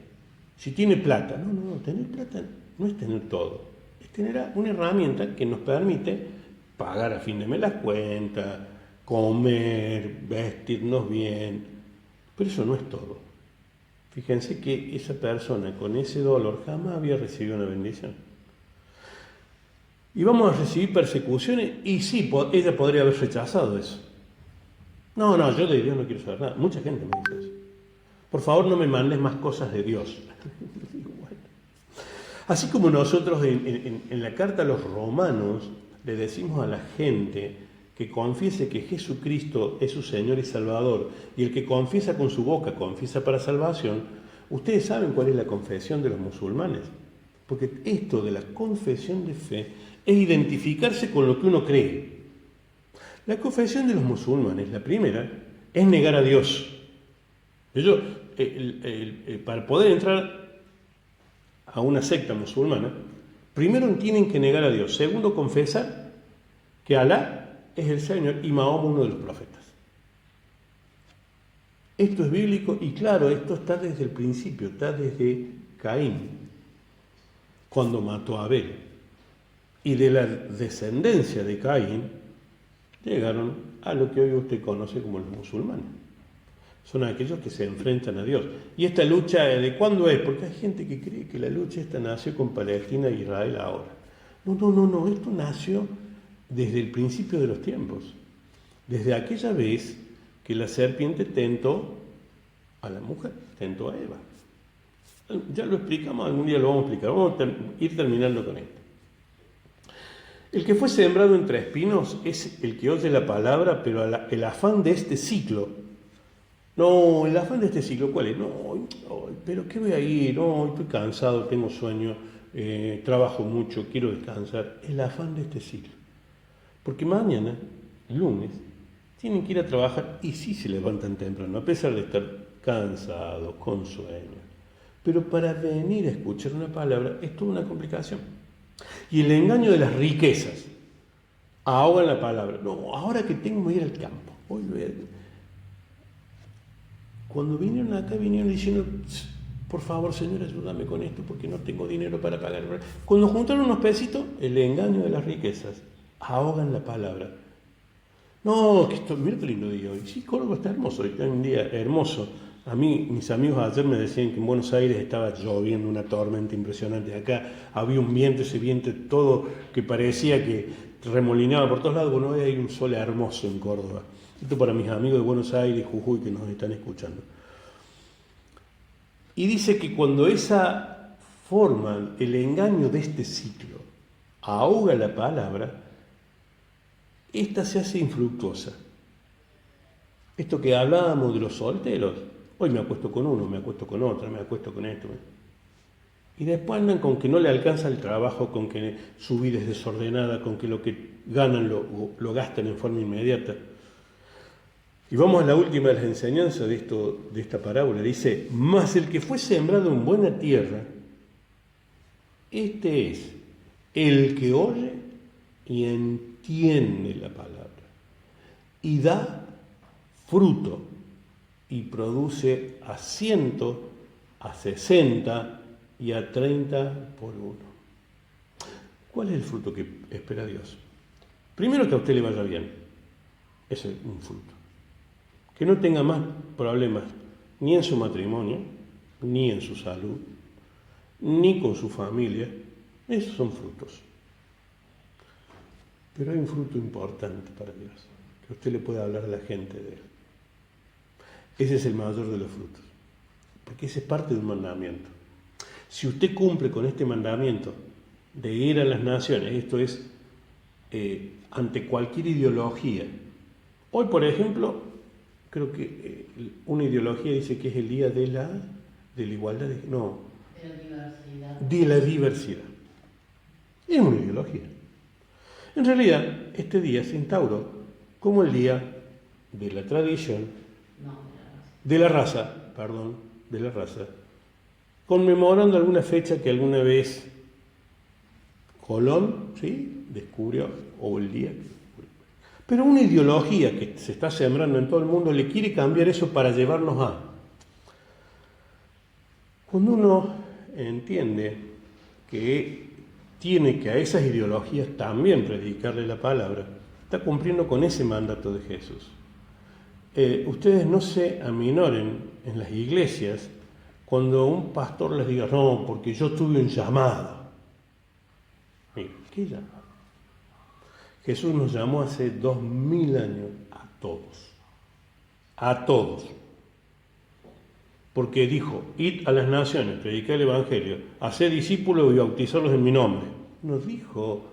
Si tiene plata. No, tener plata no es tener todo. Es tener una herramienta que nos permite pagar a fin de mes las cuentas, comer, vestirnos bien. Pero eso no es todo. Fíjense que esa persona con ese dolor jamás había recibido una bendición. Y vamos a recibir persecuciones y sí, ella podría haber rechazado eso. No, yo de Dios no quiero saber nada. Mucha gente me dice eso. Por favor, no me mandes más cosas de Dios. Bueno. Así como nosotros en la carta a los romanos le decimos a la gente que confiese que Jesucristo es su Señor y Salvador, y el que confiesa con su boca confiesa para salvación, ustedes saben cuál es la confesión de los musulmanes. Porque esto de la confesión de fe es identificarse con lo que uno cree. La confesión de los musulmanes, la primera, es negar a Dios. Ellos, para poder entrar a una secta musulmana, primero tienen que negar a Dios. Segundo, confesar que Alá es el Señor y Mahoma uno de los profetas. Esto es bíblico y claro, esto está desde el principio, está desde Caín, cuando mató a Abel. Y de la descendencia de Caín llegaron a lo que hoy usted conoce como los musulmanes. Son aquellos que se enfrentan a Dios. ¿Y esta lucha de cuándo es? Porque hay gente que cree que la lucha esta nació con Palestina e Israel ahora. No, esto nació desde el principio de los tiempos. Desde aquella vez que la serpiente tentó a la mujer, tentó a Eva. Ya lo explicamos, algún día lo vamos a explicar. Vamos a ir terminando con esto. El que fue sembrado entre espinos es el que oye la palabra, pero el afán de este ciclo. No, el afán de este ciclo, ¿cuál es? No, pero ¿qué voy a ir? No, estoy cansado, tengo sueño, trabajo mucho, quiero descansar. El afán de este ciclo. Porque mañana, lunes, tienen que ir a trabajar y sí se levantan temprano, a pesar de estar cansados, con sueño. Pero para venir a escuchar una palabra es toda una complicación. Y el engaño de las riquezas ahogan la palabra. No, ahora que tengo que ir al campo. Hoy lo voy a... Cuando vinieron acá, vinieron diciendo, por favor, Señor, ayúdame con esto porque no tengo dinero para pagar. Cuando juntaron unos pesitos, el engaño de las riquezas ahogan la palabra. No, que esto, mira qué lindo día hoy. Sí, Córdoba está hermoso, hoy está un día hermoso. A mí, mis amigos ayer me decían que en Buenos Aires estaba lloviendo una tormenta impresionante. Acá había un viento, ese viento todo que parecía que remolinaba por todos lados. Bueno, hoy hay un sol hermoso en Córdoba. Esto para mis amigos de Buenos Aires, Jujuy, que nos están escuchando. Y dice que cuando esa forma, el engaño de este ciclo, ahoga la palabra, esta se hace infructuosa. Esto que hablábamos de los solteros, hoy me acuesto con uno, me acuesto con otro, me acuesto con esto. Y después andan con que no le alcanza el trabajo, con que su vida es desordenada, con que lo que ganan lo gastan en forma inmediata. Y vamos a la última de las enseñanzas de esta parábola. Dice, mas el que fue sembrado en buena tierra, este es el que oye y entiende la palabra, y da fruto, y produce a 100, a 60 y a 30 por uno. ¿Cuál es el fruto que espera Dios? Primero, que a usted le vaya bien. Ese es un fruto. Que no tenga más problemas ni en su matrimonio, ni en su salud, ni con su familia. Esos son frutos. Pero hay un fruto importante para Dios, que usted le puede hablar a la gente de él. Ese es el mayor de los frutos, porque ese es parte de un mandamiento. Si usted cumple con este mandamiento de ir a las naciones, esto es, ante cualquier ideología. Hoy, por ejemplo, creo que una ideología dice que es el día de la igualdad, de la diversidad. Es una ideología. En realidad, este día se instauró como el día de la tradición, de la raza, conmemorando alguna fecha que alguna vez Colón, ¿sí?, descubrió, o el día que descubrió. Pero una ideología que se está sembrando en todo el mundo le quiere cambiar eso para llevarnos a. Cuando uno entiende que tiene que a esas ideologías también predicarle la palabra, está cumpliendo con ese mandato de Jesús. Ustedes no se aminoren en las iglesias cuando un pastor les diga, no, porque yo tuve un llamado. Mira, ¿qué llamado? Jesús nos llamó hace 2000 años a todos. Porque dijo, id a las naciones, predicad el Evangelio, haced discípulos y bautizarlos en mi nombre. Nos dijo,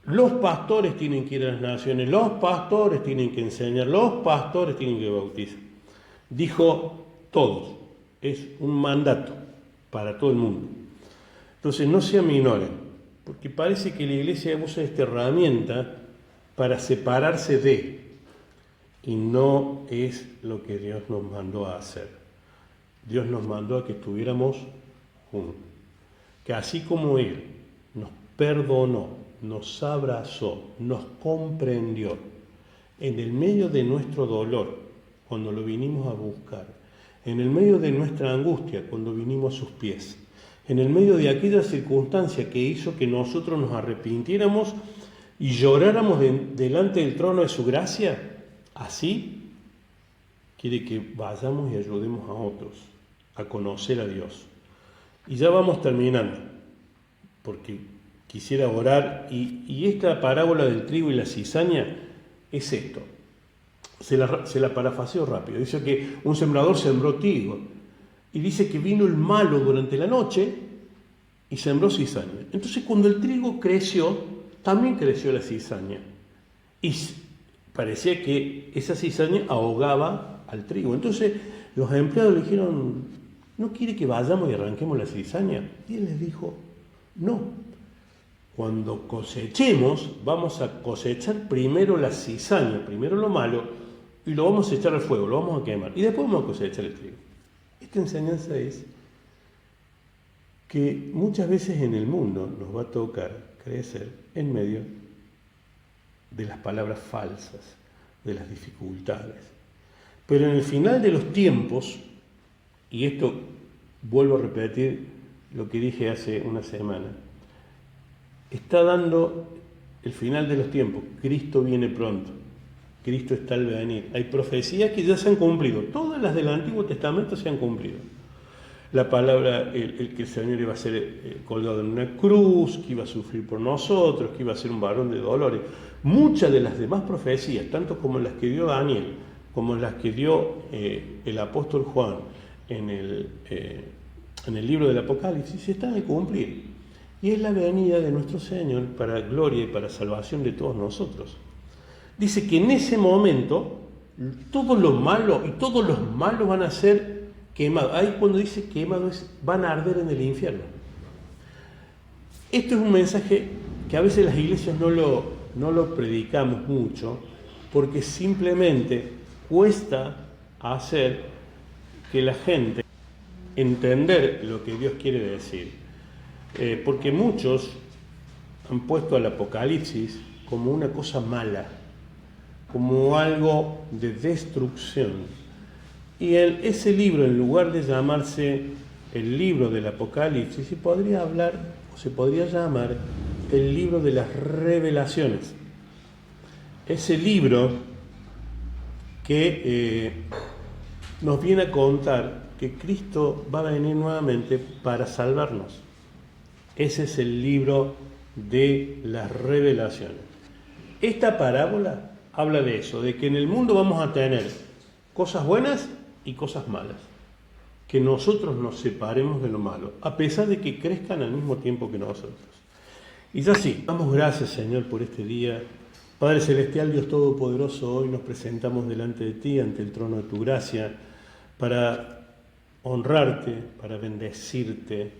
los pastores tienen que ir a las naciones, los pastores tienen que enseñar, los pastores tienen que bautizar. Dijo todos, es un mandato para todo el mundo. Entonces no se aminoren, porque parece que la iglesia usa esta herramienta para separarse de, y no es lo que Dios nos mandó a hacer. Dios nos mandó a que estuviéramos juntos, que así como Él nos perdonó, nos abrazó, nos comprendió, en el medio de nuestro dolor, cuando lo vinimos a buscar, en el medio de nuestra angustia, cuando vinimos a sus pies, en el medio de aquella circunstancia que hizo que nosotros nos arrepintiéramos y lloráramos delante del trono de su gracia, así quiere que vayamos y ayudemos a otros a conocer a Dios. Y ya vamos terminando, porque quisiera orar, y esta parábola del trigo y la cizaña es esto. Se la parafraseo rápido. Dice que un sembrador sembró trigo, y dice que vino el malo durante la noche y sembró cizaña. Entonces cuando el trigo creció, también creció la cizaña. Y parecía que esa cizaña ahogaba al trigo. Entonces los empleados le dijeron, ¿no quiere que vayamos y arranquemos la cizaña? Y él les dijo, no. Cuando cosechemos, vamos a cosechar primero la cizaña, primero lo malo, y lo vamos a echar al fuego, lo vamos a quemar. Y después vamos a cosechar el trigo. Esta enseñanza es que muchas veces en el mundo nos va a tocar crecer en medio de las palabras falsas, de las dificultades. Pero en el final de los tiempos, y esto vuelvo a repetir lo que dije hace una semana, está dando el final de los tiempos. Cristo viene pronto. Cristo está al venir. Hay profecías que ya se han cumplido. Todas las del Antiguo Testamento se han cumplido. La palabra, el que el Señor iba a ser colgado en una cruz, que iba a sufrir por nosotros, que iba a ser un varón de dolores. Muchas de las demás profecías, tanto como las que dio Daniel, como las que dio el apóstol Juan en el libro del Apocalipsis, se están a cumplir. Y es la venida de nuestro Señor para gloria y para salvación de todos nosotros. Dice que en ese momento todo lo malo y todos los malos van a ser quemados. Ahí cuando dice quemados, van a arder en el infierno. Esto es un mensaje que a veces las iglesias no lo predicamos mucho, porque simplemente cuesta hacer que la gente entender lo que Dios quiere decir. Porque muchos han puesto al Apocalipsis como una cosa mala, como algo de destrucción. Y ese libro, en lugar de llamarse el libro del Apocalipsis, se podría llamar el libro de las revelaciones. Ese libro que nos viene a contar que Cristo va a venir nuevamente para salvarnos. Ese es el libro de las revelaciones. Esta parábola habla de eso, de que en el mundo vamos a tener cosas buenas y cosas malas. Que nosotros nos separemos de lo malo, a pesar de que crezcan al mismo tiempo que nosotros. Y ya sí, damos gracias, Señor, por este día. Padre Celestial, Dios Todopoderoso, hoy nos presentamos delante de ti, ante el trono de tu gracia, para honrarte, para bendecirte,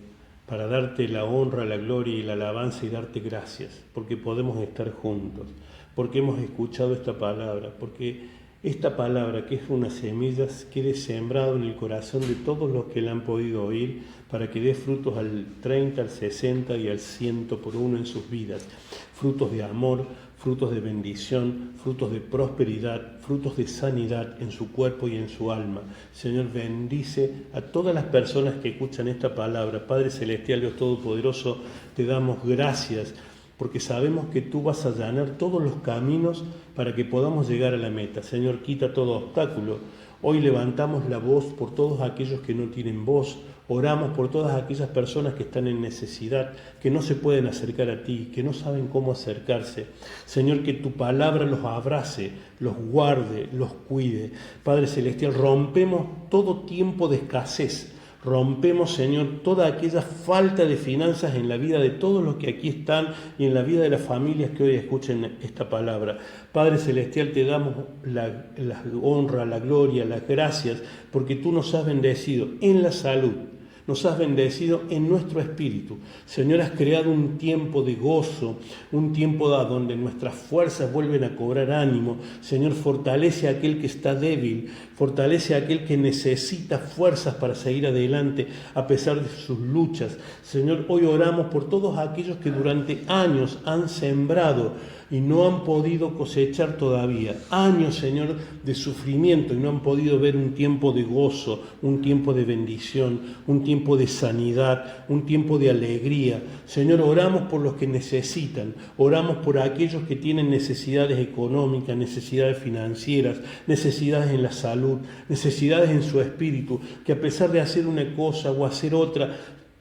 para darte la honra, la gloria y la alabanza y darte gracias, porque podemos estar juntos, porque hemos escuchado esta palabra, porque esta palabra, que es una semilla, quede sembrado en el corazón de todos los que la han podido oír, para que dé frutos al 30, al 60 y al 100 por uno en sus vidas. Frutos de amor, frutos de bendición, frutos de prosperidad, frutos de sanidad en su cuerpo y en su alma. Señor, bendice a todas las personas que escuchan esta palabra. Padre Celestial, Dios Todopoderoso, te damos gracias, porque sabemos que tú vas a allanar todos los caminos para que podamos llegar a la meta. Señor, quita todo obstáculo. Hoy levantamos la voz por todos aquellos que no tienen voz. Oramos por todas aquellas personas que están en necesidad, que no se pueden acercar a ti, que no saben cómo acercarse. Señor, que tu palabra los abrace, los guarde, los cuide. Padre Celestial, rompemos todo tiempo de escasez. Rompemos, Señor, toda aquella falta de finanzas en la vida de todos los que aquí están y en la vida de las familias que hoy escuchen esta palabra. Padre Celestial, te damos la honra, la gloria, las gracias, porque tú nos has bendecido en la salud, nos has bendecido en nuestro espíritu. Señor, has creado un tiempo de gozo, un tiempo donde nuestras fuerzas vuelven a cobrar ánimo. Señor, fortalece a aquel que está débil, fortalece a aquel que necesita fuerzas para seguir adelante a pesar de sus luchas. Señor, hoy oramos por todos aquellos que durante años han sembrado y no han podido cosechar todavía. Años, Señor, de sufrimiento y no han podido ver un tiempo de gozo, un tiempo de bendición, un tiempo de sanidad, un tiempo de alegría. Señor, oramos por los que necesitan, oramos por aquellos que tienen necesidades económicas, necesidades financieras, necesidades en la salud, necesidades en su espíritu, que a pesar de hacer una cosa o hacer otra,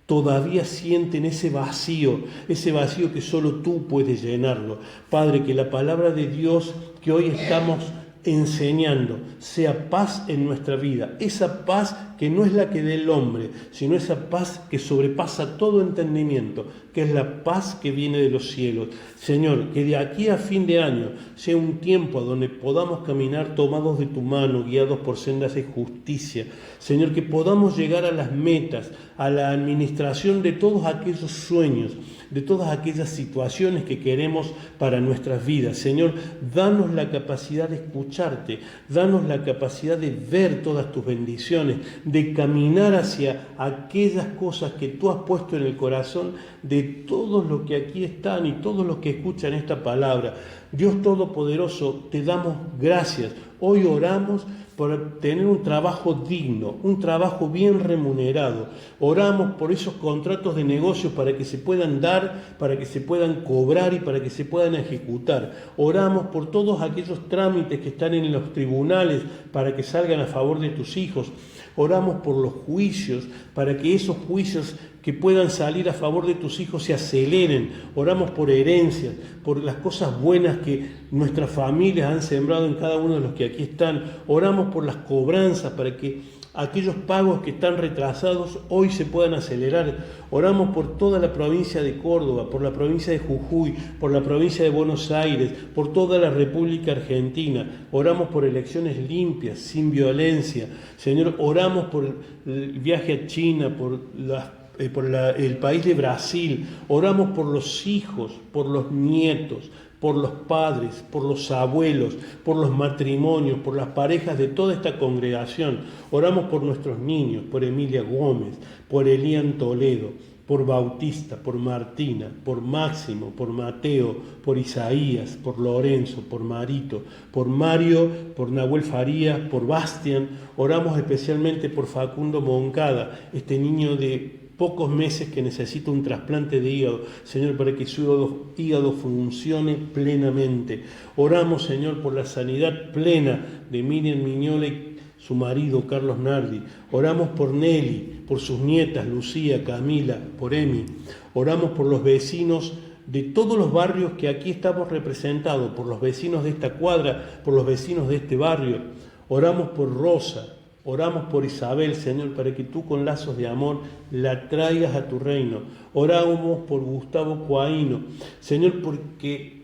todavía sienten ese vacío que solo tú puedes llenarlo. Padre, que la palabra de Dios que hoy estamos enseñando sea paz en nuestra vida, esa paz que no es la que da el hombre, sino esa paz que sobrepasa todo entendimiento, que es la paz que viene de los cielos. Señor, que de aquí a fin de año sea un tiempo donde podamos caminar tomados de tu mano, guiados por sendas de justicia. Señor, que podamos llegar a las metas, a la administración de todos aquellos sueños, de todas aquellas situaciones que queremos para nuestras vidas. Señor, danos la capacidad de escucharte, danos la capacidad de ver todas tus bendiciones, de caminar hacia aquellas cosas que tú has puesto en el corazón de todos los que aquí están y todos los que escuchan esta palabra. Dios Todopoderoso, te damos gracias. Hoy oramos por tener un trabajo digno, un trabajo bien remunerado. Oramos por esos contratos de negocios para que se puedan dar, para que se puedan cobrar y para que se puedan ejecutar. Oramos por todos aquellos trámites que están en los tribunales para que salgan a favor de tus hijos. Oramos por los juicios, para que esos juicios que puedan salir a favor de tus hijos se aceleren. Oramos por herencias, por las cosas buenas que nuestras familias han sembrado en cada uno de los que aquí están. Oramos por las cobranzas, para que aquellos pagos que están retrasados hoy se puedan acelerar. Oramos por toda la provincia de Córdoba, por la provincia de Jujuy, por la provincia de Buenos Aires, por toda la República Argentina. Oramos por elecciones limpias, sin violencia. Señor, oramos por el viaje a China, por el país de Brasil. Oramos por los hijos, por los nietos. por los padres, por los abuelos, por los matrimonios, por las parejas de toda esta congregación. Oramos por nuestros niños, por Emilia Gómez, por Elian Toledo, por Bautista, por Martina, por Máximo, por Mateo, por Isaías, por Lorenzo, por Marito, por Mario, por Nahuel Farías, por Bastian. Oramos especialmente por Facundo Moncada, este niño de pocos meses que necesita un trasplante de hígado, Señor, para que su hígado funcione plenamente. Oramos, Señor, por la sanidad plena de Miriam Miñole, su marido Carlos Nardi. Oramos por Nelly, por sus nietas Lucía, Camila, por Emi. Oramos por los vecinos de todos los barrios que aquí estamos representados, por los vecinos de esta cuadra, por los vecinos de este barrio. Oramos por Rosa, oramos por Isabel, Señor, para que tú con lazos de amor la traigas a tu reino. Oramos por Gustavo Coaino, Señor, porque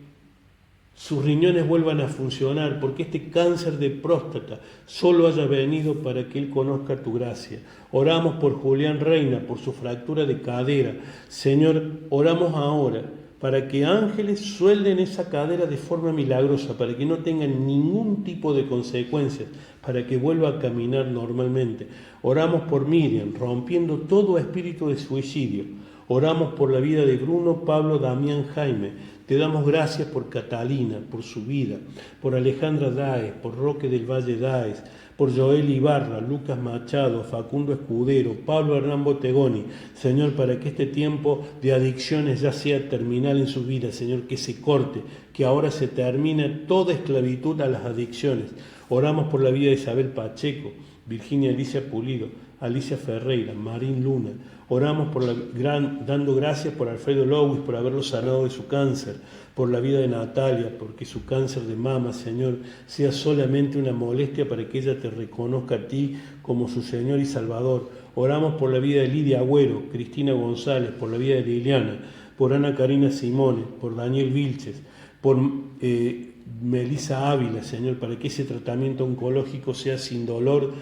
sus riñones vuelvan a funcionar, porque este cáncer de próstata solo haya venido para que él conozca tu gracia. Oramos por Julián Reina, por su fractura de cadera. Señor, oramos ahora para que ángeles suelden esa cadera de forma milagrosa, para que no tengan ningún tipo de consecuencias, para que vuelva a caminar normalmente. Oramos por Miriam, rompiendo todo espíritu de suicidio. Oramos por la vida de Bruno, Pablo, Damián, Jaime. Te damos gracias por Catalina, por su vida, por Alejandra Dáez, por Roque del Valle Dáez, por Joel Ibarra, Lucas Machado, Facundo Escudero, Pablo Hernán Botegoni. Señor, para que este tiempo de adicciones ya sea terminal en su vida, Señor, que se corte, que ahora se termine toda esclavitud a las adicciones. Oramos por la vida de Isabel Pacheco, Virginia Alicia Pulido, Alicia Ferreira, Marín Luna. Oramos por dando gracias por Alfredo Lowis, por haberlo sanado de su cáncer, por la vida de Natalia, porque su cáncer de mama, Señor, sea solamente una molestia para que ella te reconozca a ti como su Señor y Salvador. Oramos por la vida de Lidia Agüero, Cristina González, por la vida de Liliana, por Ana Karina Simone, por Daniel Vilches, por Melissa Ávila, Señor, para que ese tratamiento oncológico sea sin dolor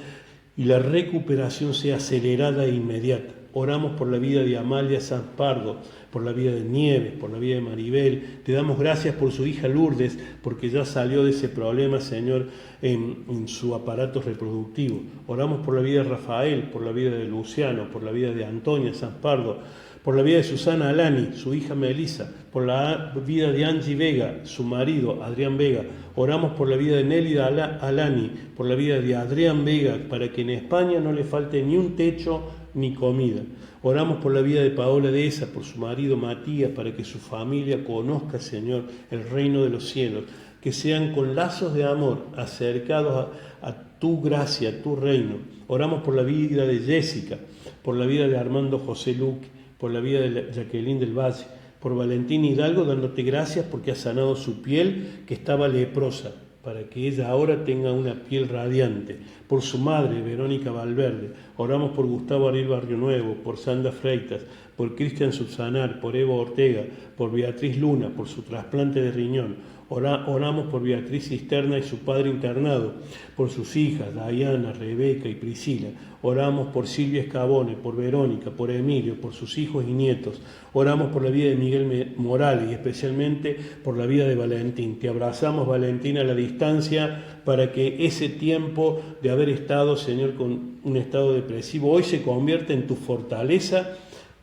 y la recuperación sea acelerada e inmediata. Oramos por la vida de Amalia Sanz Pardo, por la vida de Nieves, por la vida de Maribel. Te damos gracias por su hija Lourdes, porque ya salió de ese problema, Señor, en su aparato reproductivo. Oramos por la vida de Rafael, por la vida de Luciano, por la vida de Antonia Sanz Pardo, por la vida de Susana Alani, su hija Melissa, por la vida de Angie Vega, su marido Adrián Vega. Oramos por la vida de Nélida Alani, por la vida de Adrián Vega, para que en España no le falte ni un techo ni comida. Oramos por la vida de Paola Dehesa, por su marido Matías, para que su familia conozca, Señor, el reino de los cielos, que sean con lazos de amor acercados a tu gracia, a tu reino. Oramos por la vida de Jessica, por la vida de Armando José Luque, por la vida de Jacqueline del Valle, por Valentín Hidalgo, dándote gracias porque has sanado su piel que estaba leprosa, para que ella ahora tenga una piel radiante. Por su madre, Verónica Valverde. Oramos por Gustavo Ariel Barrio Nuevo, por Sandra Freitas, por Cristian Subsanar, por Eva Ortega, por Beatriz Luna, por su trasplante de riñón. Oramos por Beatriz Cisterna y su padre internado, por sus hijas, Dayana, Rebeca y Priscila. Oramos por Silvia Escabone, por Verónica, por Emilio, por sus hijos y nietos. Oramos por la vida de Miguel Morales y especialmente por la vida de Valentín. Te abrazamos, Valentín, a la distancia para que ese tiempo de haber estado, Señor, con un estado depresivo, hoy se convierta en tu fortaleza,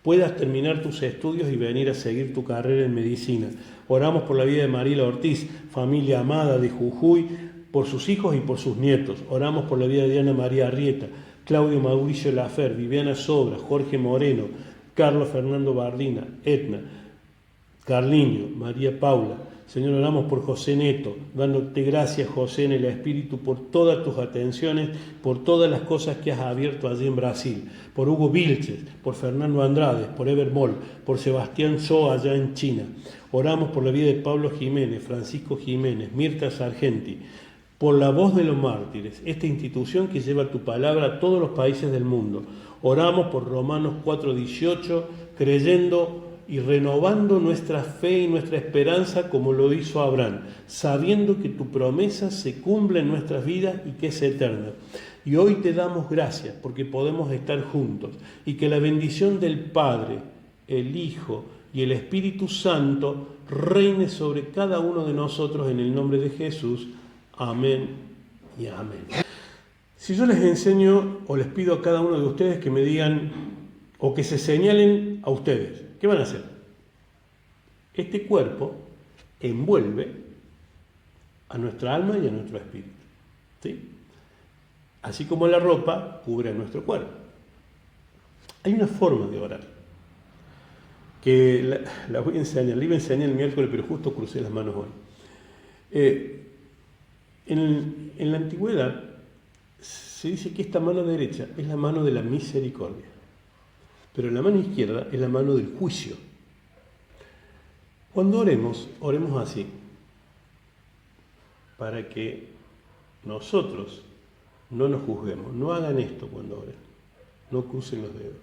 puedas terminar tus estudios y venir a seguir tu carrera en medicina. Oramos por la vida de Mariela Ortiz, familia amada de Jujuy, por sus hijos y por sus nietos. Oramos por la vida de Ana María Arrieta, Claudio Mauricio Lafer, Viviana Sobra, Jorge Moreno, Carlos Fernando Bardina, Etna, Carliño, María Paula. Señor, oramos por José Neto, dándote gracias, José, en el Espíritu, por todas tus atenciones, por todas las cosas que has abierto allí en Brasil, por Hugo Vilches, por Fernando Andrade, por Ever Moll, por Sebastián Shaw allá en China. Oramos por la vida de Pablo Jiménez, Francisco Jiménez, Mirta Sargenti, por la Voz de los Mártires, esta institución que lleva tu palabra a todos los países del mundo. Oramos por Romanos 4:18, creyendo y renovando nuestra fe y nuestra esperanza como lo hizo Abraham, sabiendo que tu promesa se cumple en nuestras vidas y que es eterna. Y hoy te damos gracias porque podemos estar juntos y que la bendición del Padre, el Hijo y el Espíritu Santo reine sobre cada uno de nosotros en el nombre de Jesús. Amén y amén. Si yo les enseño o les pido a cada uno de ustedes que me digan o que se señalen a ustedes, ¿qué van a hacer? Este cuerpo envuelve a nuestra alma y a nuestro espíritu, ¿sí? Así como la ropa cubre a nuestro cuerpo. Hay una forma de orar que la voy a enseñar, la iba a enseñar el miércoles, pero justo crucé las manos hoy. En la antigüedad se dice que esta mano derecha es la mano de la misericordia, pero la mano izquierda es la mano del juicio. Cuando oremos, oremos así, para que nosotros no nos juzguemos. No hagan esto cuando oren, no crucen los dedos.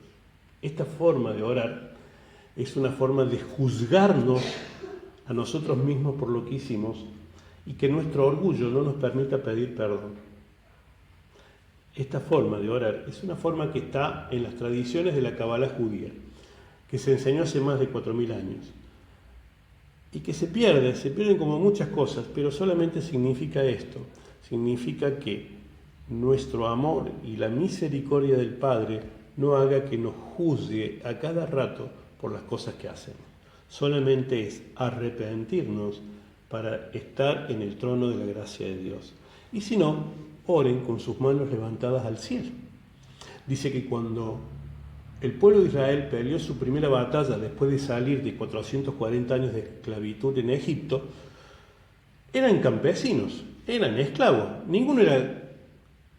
Esta forma de orar es una forma de juzgarnos a nosotros mismos por lo que hicimos y que nuestro orgullo no nos permita pedir perdón. Esta forma de orar es una forma que está en las tradiciones de la Kabbalah judía, que se enseñó hace más de 4000 años y que se pierden como muchas cosas, pero solamente significa esto, significa que nuestro amor y la misericordia del Padre no haga que nos juzgue a cada rato por las cosas que hacemos. Solamente es arrepentirnos para estar en el trono de la gracia de Dios. Y si no, oren con sus manos levantadas al cielo. Dice que cuando el pueblo de Israel peleó su primera batalla después de salir de 440 años de esclavitud en Egipto, eran campesinos, eran esclavos, ninguno era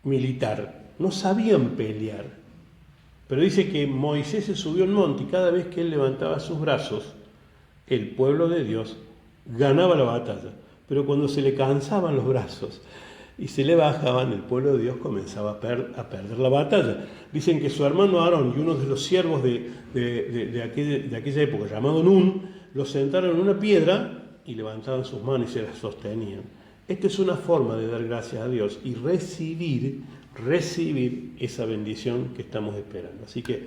militar, no sabían pelear. Pero dice que Moisés se subió al monte y cada vez que él levantaba sus brazos, el pueblo de Dios ganaba la batalla. Pero cuando se le cansaban los brazos y se le bajaban, el pueblo de Dios comenzaba a perder la batalla. Dicen que su hermano Aarón y uno de los siervos de aquella época, llamado Nun, los sentaron en una piedra y levantaban sus manos y se las sostenían. Esta es una forma de dar gracias a Dios y recibir esa bendición que estamos esperando. Así que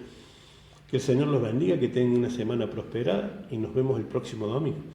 el Señor los bendiga, que tengan una semana prosperada y nos vemos el próximo domingo.